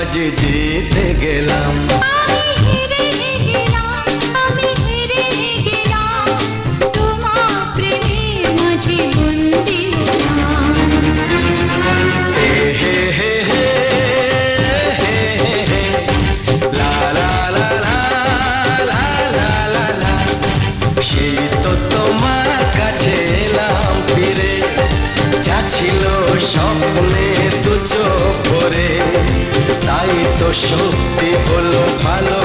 আজ জিতে গেলাম। আমি হেরে গেলাম, আমি হেরে গেলাম, তোমার প্রেমের মাঝে বন্দি হলাম। হে হে হে হে হে হে হে, লা লা লা লা লা লা লা লা। সেই তো তোমার কাছে এলাম ফিরে, যা ছিল স্বপ্নে দু চোখ ভরে, তাই তো সত্যি হলো ভালো